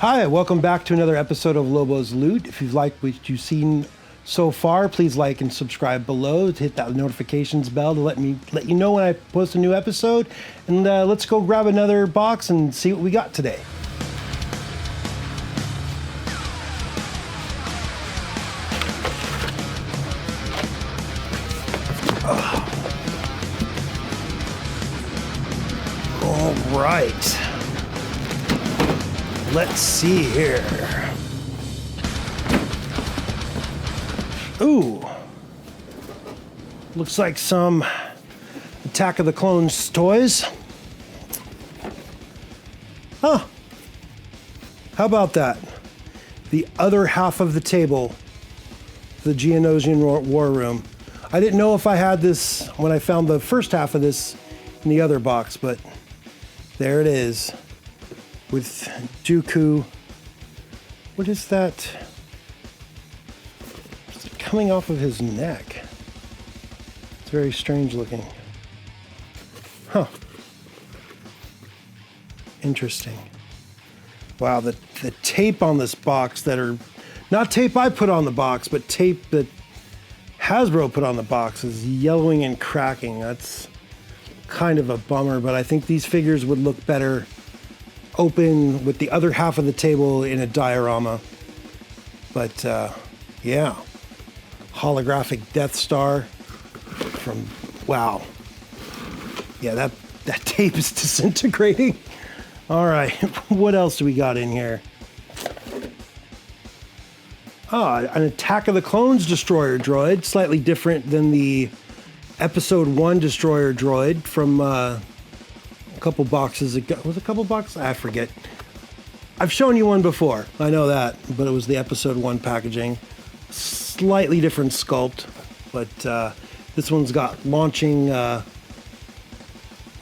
Hi, welcome back to another episode of Lobo's Loot. If you've liked what you've seen so far, please like and subscribe below to hit that notifications bell to let you know when I post a new episode. And let's go grab another box and see what we got today. All right. Let's see here. Ooh. Looks like some Attack of the Clones toys. Huh. How about that? The other half of the table, the Geonosian War Room. I didn't know if I had this when I found the first half of this in the other box, but there it is. With Dooku. What is that? It's coming off of his neck. It's very strange looking. Huh. Interesting. Wow, the tape on this box that are not tape I put on the box, but tape that Hasbro put on the box is yellowing and cracking. That's kind of a bummer, but I think these figures would look better open with the other half of the table in a diorama. But yeah, holographic Death Star from, wow. Yeah, that tape is disintegrating. All right, what else do we got in here? An Attack of the Clones destroyer droid, slightly different than the Episode 1 destroyer droid from a couple boxes ago. Was it a couple boxes? I forget. I've shown you one before. I know that, but it was the Episode 1 packaging. Slightly different sculpt, but this one's got launching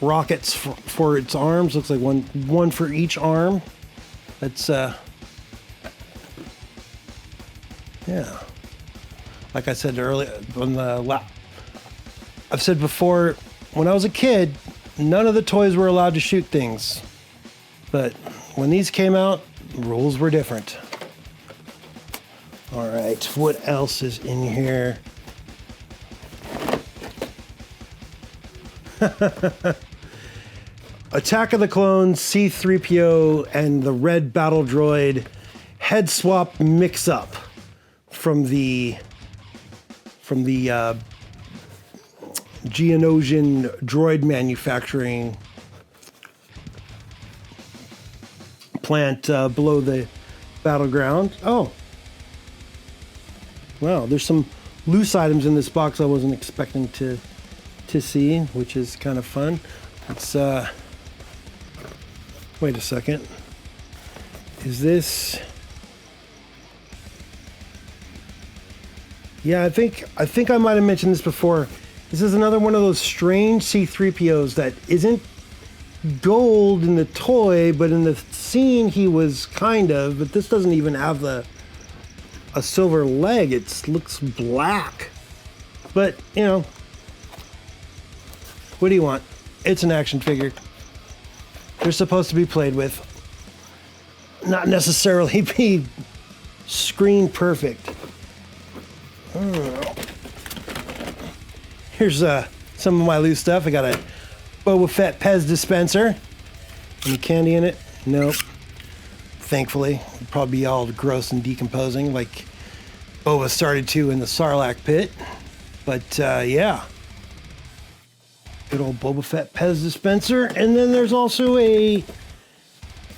rockets for its arms. Looks like one for each arm. That's yeah. Like I said earlier, I've said before, when I was a kid, none of the toys were allowed to shoot things. But when these came out, the rules were different. All right, what else is in here? Attack of the Clones, C-3PO, and the Red Battle Droid head swap mix-up from the Geonosian droid manufacturing plant below the battleground. Oh. Wow, there's some loose items in this box I wasn't expecting to see, which is kind of fun. It's wait a second. Is this? Yeah, I think I might have mentioned this before. This is another one of those strange C-3POs that isn't gold in the toy, but in the scene he was kind of, but this doesn't even have a silver leg. It looks black. But, you know, what do you want? It's an action figure. They're supposed to be played with. Not necessarily be screen perfect. Here's some of my loose stuff. I got a Boba Fett Pez dispenser. Any candy in it? Nope. Thankfully. It'd probably be all gross and decomposing like Boba started to in the Sarlacc pit. But yeah. Good old Boba Fett Pez dispenser. And then there's also a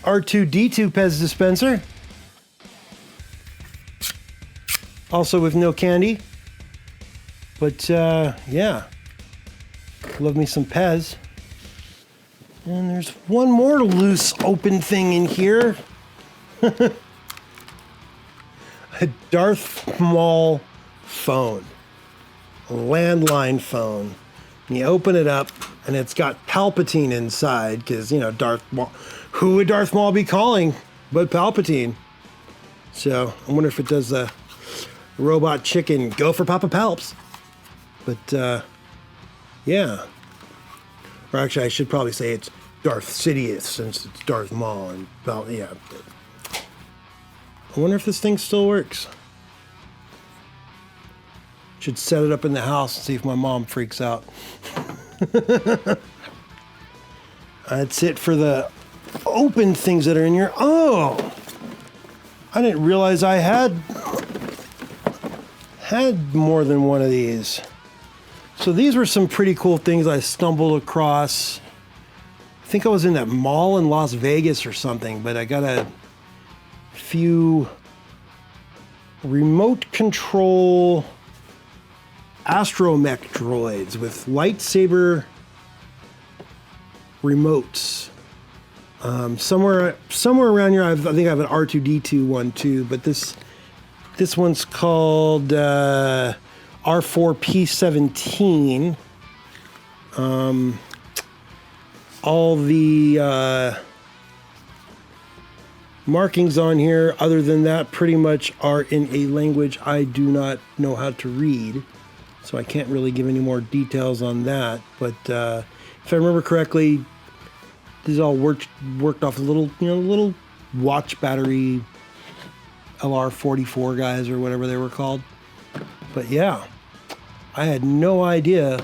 R2-D2 Pez dispenser. Also with no candy. But yeah. Love me some Pez. And there's one more loose open thing in here. A Darth Maul phone. A landline phone. And you open it up, and it's got Palpatine inside, because, you know, Darth Maul. Who would Darth Maul be calling but Palpatine? So, I wonder if it does the robot chicken, go for Papa Palps. But, yeah. Or actually, I should probably say it's Darth Sidious, since it's Darth Maul. And, well, yeah. I wonder if this thing still works. Should set it up in the house and see if my mom freaks out. That's it for the open things that are in here. Oh! I didn't realize I had more than one of these. So these were some pretty cool things I stumbled across. I think I was in that mall in Las Vegas or something, but I got a few remote control astromech droids with lightsaber remotes. Somewhere around here, I think I have an R2-D2 one too, but this one's called R4P17. All the markings on here, other than that, pretty much are in a language I do not know how to read, so I can't really give any more details on that. But if I remember correctly, these all worked off a little watch battery LR44 guys or whatever they were called. But yeah, I had no idea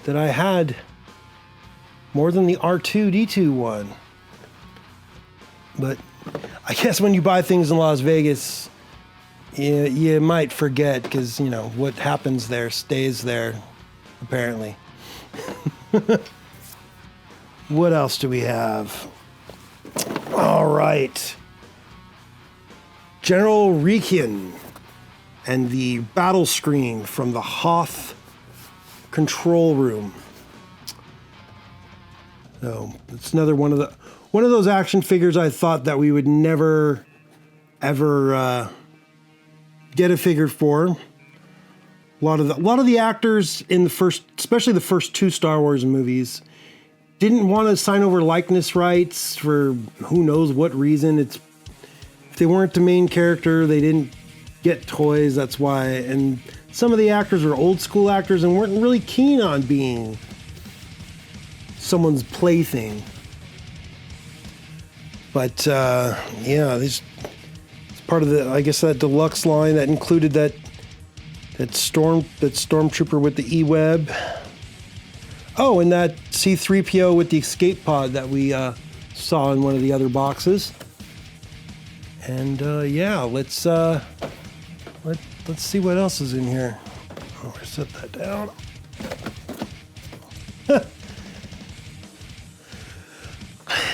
that I had more than the R2-D2 one. But I guess when you buy things in Las Vegas, you might forget, because, you know, what happens there stays there, apparently. What else do we have? All right. General Reekin and the battle screen from the Hoth control room. So it's another one of those action figures I thought that we would never, ever get a figure for. A lot of the actors in the first, especially the first two Star Wars movies, didn't want to sign over likeness rights for who knows what reason. If they weren't the main character, they didn't get toys. That's why. And some of the actors were old school actors and weren't really keen on being someone's plaything. But yeah, it's part of the, I guess, that deluxe line that included that stormtrooper with the E-web. Oh, and that C-3PO with the escape pod that we saw in one of the other boxes. And yeah, let's see what else is in here. Oh, I set that down.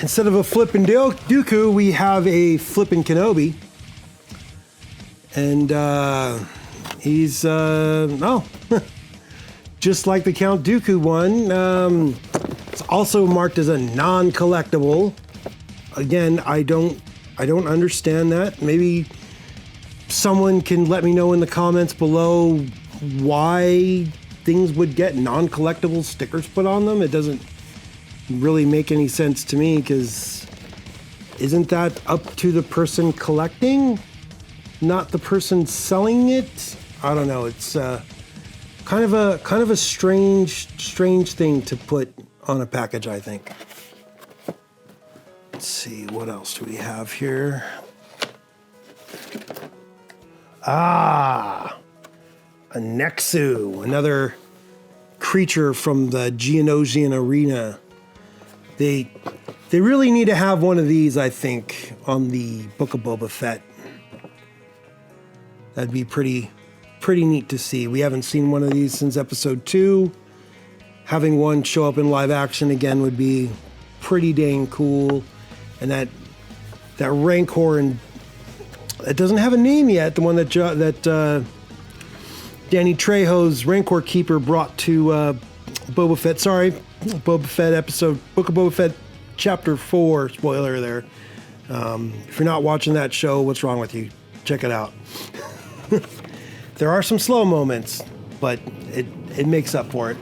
Instead of a Flippin Dooku, we have a Flippin Kenobi. And he's, just like the Count Dooku one, it's also marked as a non-collectible. Again, I don't understand that. Maybe someone can let me know in the comments below why things would get non-collectible stickers put on them. It doesn't really make any sense to me, because isn't that up to the person collecting, not the person selling it? I don't know. It's kind of a strange thing to put on a package, I think. Let's see, what else do we have here? A Nexu, another creature from the Geonosian arena. They really need to have one of these, I think, on the Book of Boba Fett. That'd be pretty neat to see. We haven't seen one of these since episode 2. Having one show up in live action again would be pretty dang cool. And that Rancor, and it doesn't have a name yet, the one that Danny Trejo's Rancor Keeper brought to Boba Fett. Sorry, Boba Fett episode, Book of Boba Fett Chapter 4, spoiler there. If you're not watching that show, what's wrong with you? Check it out. There are some slow moments, but it makes up for it.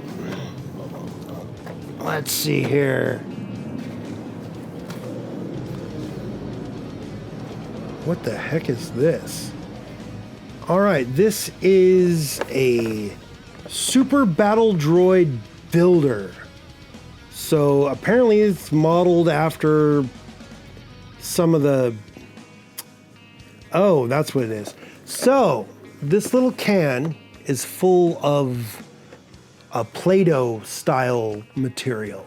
Let's see here. What the heck is this? All right, this is a Super Battle Droid builder. So apparently it's modeled after some of the Oh, that's what it is. So, this little can is full of a Play-Doh style material.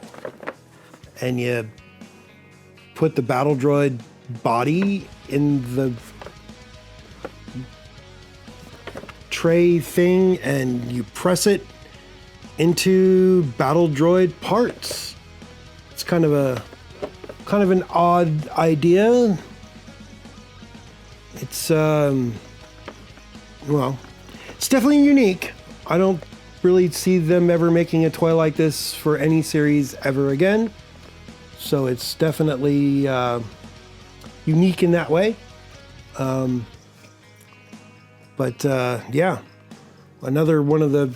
And you put the battle droid body in the tray thing and you press it into battle droid parts. It's kind of an odd idea. It's it's definitely unique. I don't really see them ever making a toy like this for any series ever again. So it's definitely unique in that way. Yeah, another one of the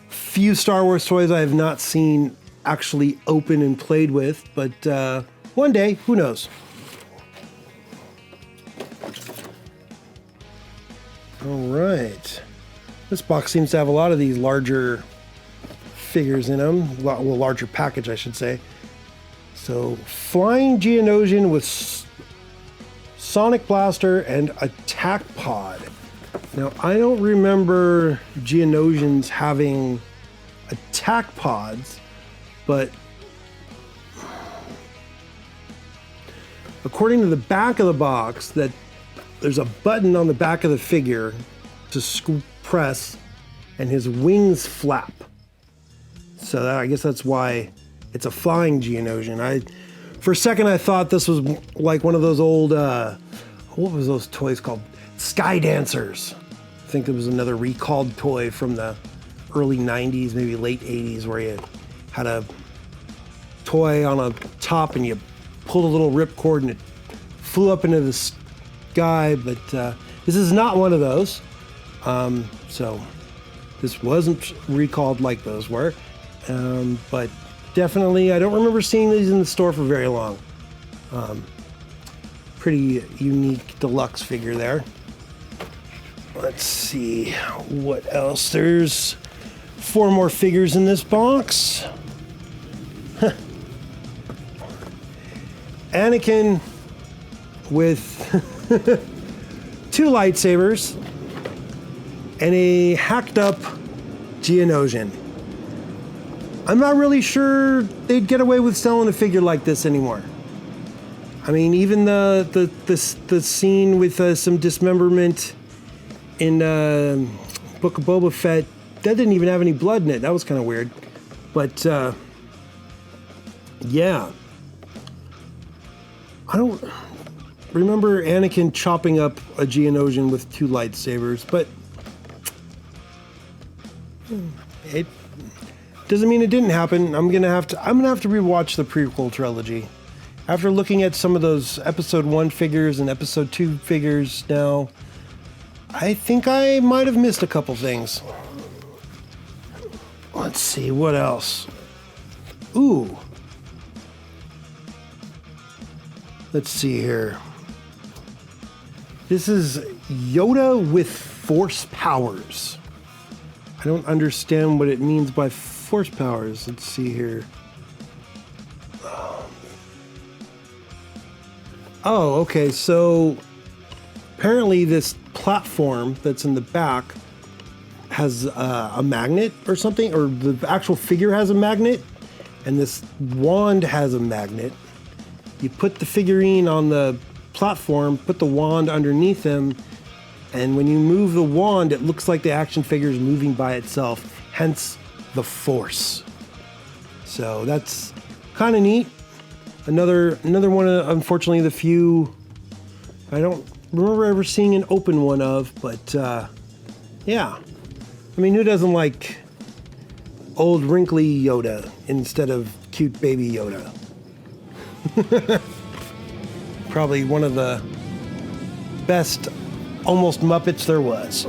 few Star Wars toys I have not seen actually open and played with, but one day, who knows? All right. This box seems to have a lot of these larger figures in them. Well, larger package, I should say. So, Flying Geonosian with Sonic Blaster and Attack Pod. Now, I don't remember Geonosians having attack pods, but according to the back of the box, that there's a button on the back of the figure to press, and his wings flap. So I guess that's why it's a flying Geonosian. For a second, I thought this was like one of those old, what was those toys called? Sky Dancers. I think it was another recalled toy from the early 90s, maybe late 80s, where you had a toy on a top and you pulled a little ripcord and it flew up into the sky, but this is not one of those. So this wasn't recalled like those were, but definitely I don't remember seeing these in the store for very long. Pretty unique deluxe figure there. Let's see what else. There's 4 more figures in this box. Anakin with 2 lightsabers and a hacked up Geonosian. I'm not really sure they'd get away with selling a figure like this anymore. I mean, even the scene with some dismemberment in Book of Boba Fett, that didn't even have any blood in it. That was kind of weird. But yeah, I don't remember Anakin chopping up a Geonosian with 2 lightsabers, but it doesn't mean it didn't happen. I'm gonna have to rewatch the prequel trilogy. After looking at some of those Episode 1 figures and Episode 2 figures now, I think I might have missed a couple things. Let's see, what else? Ooh. Let's see here. This is Yoda with Force powers. I don't understand what it means by Force powers. Let's see here. Oh, okay, so apparently this platform that's in the back has a magnet or something, or the actual figure has a magnet, and this wand has a magnet. You put the figurine on the platform, put the wand underneath him, and when you move the wand, it looks like the action figure is moving by itself, hence the Force. So that's kind of neat. Another one of, unfortunately, the few I don't remember ever seeing an open one of, but yeah. I mean, who doesn't like old wrinkly Yoda instead of cute baby Yoda? Probably one of the best almost Muppets there was.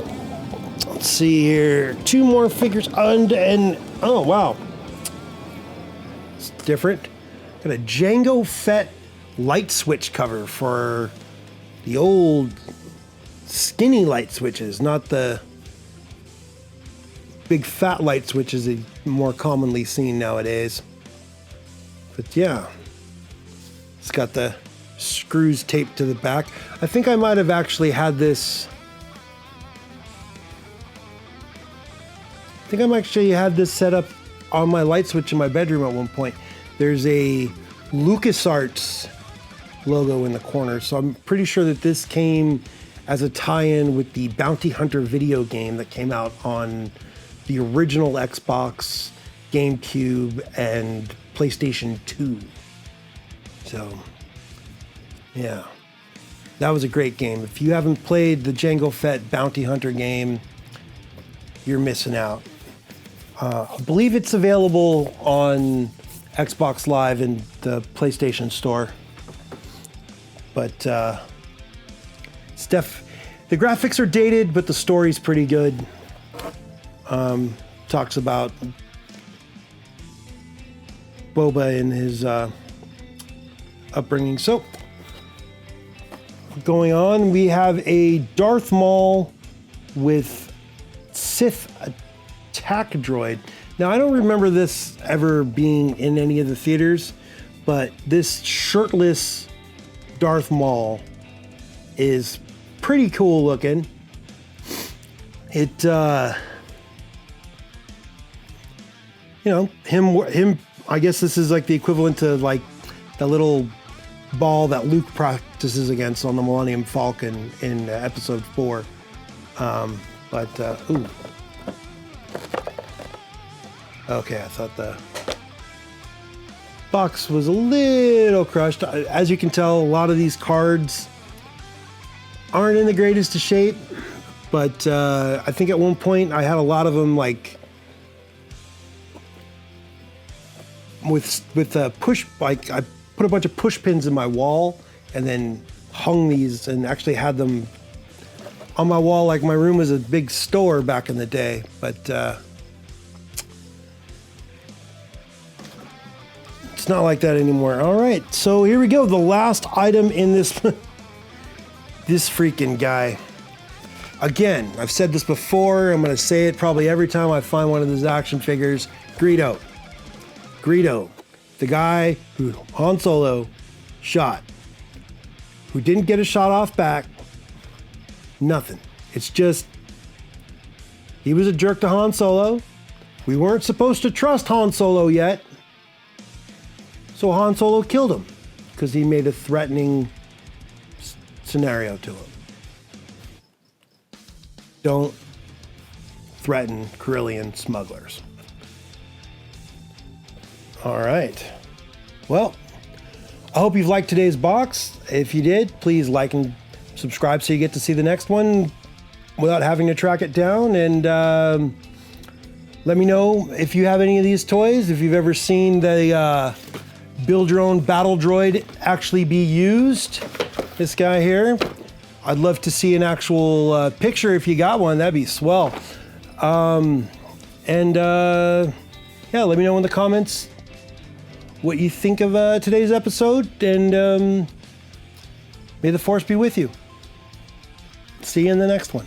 Let's see here. 2 more figures and oh wow. It's different. Got a Jango Fett light switch cover for the old skinny light switches, not the big fat light switches that are more commonly seen nowadays. But yeah, it's got the screws taped to the back. I think I might have actually had this. I think I actually had this set up on my light switch in my bedroom at one point. There's a LucasArts logo in the corner, so I'm pretty sure that this came as a tie-in with the Bounty Hunter video game that came out on the original Xbox, GameCube, and PlayStation 2. So, yeah. That was a great game. If you haven't played the Jango Fett Bounty Hunter game, you're missing out. I believe it's available on Xbox Live and the PlayStation Store. But the graphics are dated, but the story's pretty good. Talks about Boba and his upbringing. So, going on, we have a Darth Maul with Sith attack droid. Now, I don't remember this ever being in any of the theaters, but this shirtless Darth Maul is pretty cool looking. It, him, I guess this is like the equivalent to like the little ball that Luke practices against on the Millennium Falcon in episode 4. Ooh. Okay, I thought the box was a little crushed. As you can tell, a lot of these cards aren't in the greatest of shape, but I think at one point I had a lot of them like with push, like I put a bunch of push pins in my wall and then hung these and actually had them on my wall like my room was a big store back in the day, but it's not like that anymore. All right, so here we go. The last item in this this freaking guy. Again, I've said this before. I'm going to say it probably every time I find one of these action figures. Greedo, the guy who Han Solo shot, who didn't get a shot off back. Nothing. It's just he was a jerk to Han Solo. We weren't supposed to trust Han Solo yet. So Han Solo killed him because he made a threatening scenario to him. Don't threaten Corellian smugglers. All right. Well, I hope you've liked today's box. If you did, please like and subscribe so you get to see the next one without having to track it down. And let me know if you have any of these toys, if you've ever seen the build your own battle droid actually be used. This guy here. I'd love to see an actual picture if you got one. That'd be swell. Yeah, let me know in the comments what you think of today's episode, and may the Force be with you. See you in the next one.